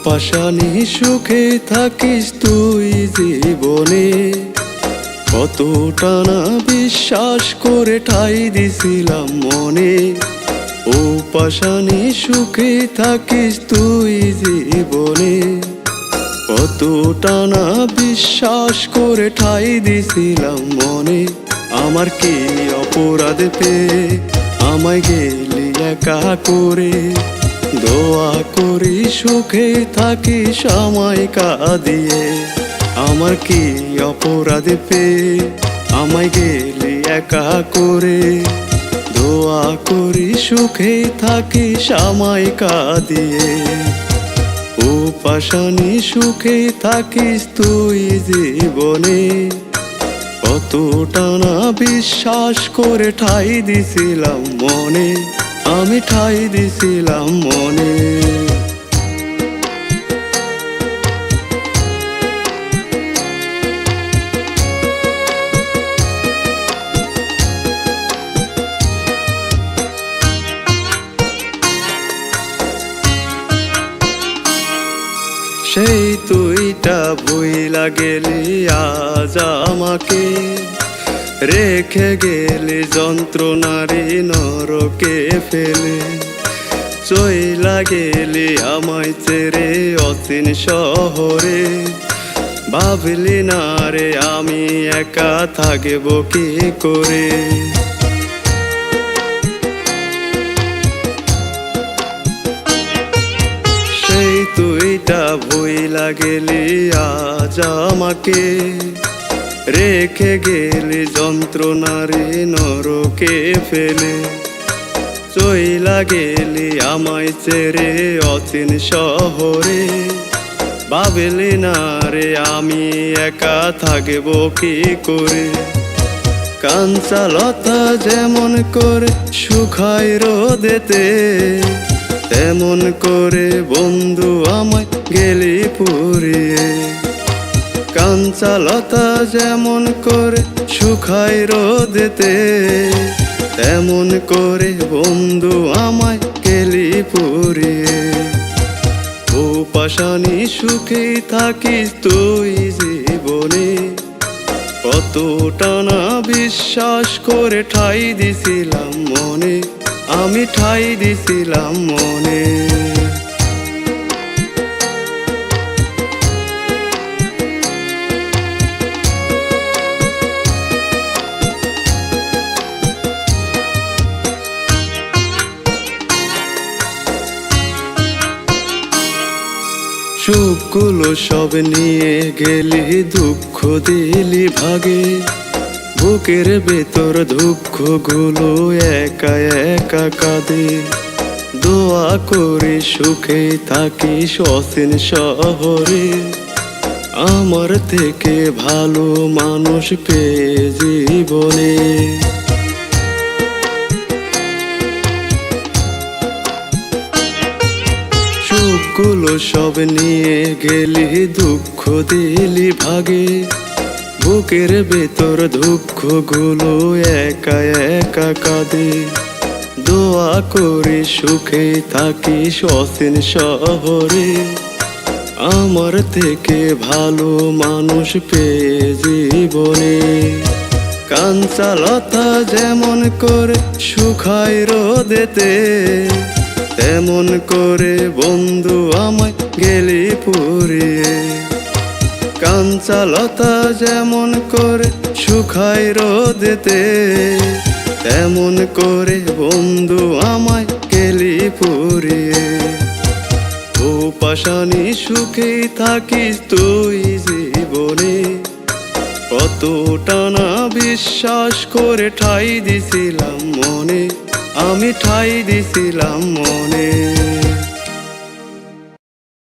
পাশানি সুখে থাকিস তুই জীবনে, কতটা না বিশ্বাস করে ঠাই দিছিলাম মনে। ও পাশানি সুখে থাকিস তুই জীবনে, কতটা না বিশ্বাস করে ঠাই দিছিলাম মনে। আমার কি অপরাধ পেয়ে আমায় গেলি একা করে, দোয়া করি সুখে থাকিস আমায় কাঁদিয়ে। আমার কি অপরাধ পেয়ে আমায় গেলি একা করে, দোয়া করি সুখে থাকিস আমায় কাঁদিয়ে। ও পাশানি সুখে থাকিস তুই জীবনে, কতটা না বিশ্বাস করে ঠাই দিছিলাম মনে, আমি ঠাই দিছিলাম মনে। সেই তুইটা ভুইলা গেলি আজ আমাকে, রেখে গেলি যন্ত্রণারি নরকে ফেলে। চইলা গেলি আমায় ছেড়ে অচিন শহরে, ভাবলি না রে আমি একা থাকব কি করে। সেই তুইটা ভুইলা গেলি আজ আমাকে, রেখে গেলি যন্ত্রণারে নরকে ফেলে। চইলা গেলি আমায় ছেড়ে অচিন শহরে, ভাবলি না রে আমি একা থাকব কি করে। কাঁচা লতা যেমন করে শুকায় রোদেতে, তেমন করে বন্ধু আমায় গেলি পুড়িয়ে। কাঁচা লতা যেমন করে শুকায় রোদেতে, তেমন করে বন্ধু আমায় গেলি পুড়িয়ে। ও পাশানি সুখে থাকিস তুই জীবনে, কতটা না বিশ্বাস করে ঠাই দিছিলাম মনে, আমি ঠাই দিছিলাম মনে। সুখগুলো সব নিয়ে গেলি, দুঃখ দিলি ভাগে। বুকের ভেতর দুঃখগুলো একা একা কাঁদে। দোয়া করে সুখে থাকিস অচিন শহরে, আমার থেকে ভালো মানুষ পেয়ে জীবনে। সুখগুলো সব নিয়ে গেলি, দুঃখ দিলি ভাগে। বুকের ভেতর দুঃখগুলো একা একা কাঁদে। দোয়া করি সুখে থাকিস অচিন শহরে, আমার থেকে ভালো মানুষ পেয়ে জীবনে। কাঁচা লতা যেমন করে শুকায় রোদেতে, তেমন করে বন্ধু আমায় গেলি পুড়িয়ে। কাঁচা লতা যেমন করে শুকায় রোদেতে, তেমন করে বন্ধু আমায় গেলি পুড়িয়ে। ও পাশানি সুখে থাকিস তুই জীবনে, কতটা না বিশ্বাস করে ঠাই দিছিলাম মনে, আমি ঠাই দিছিলাম মনে।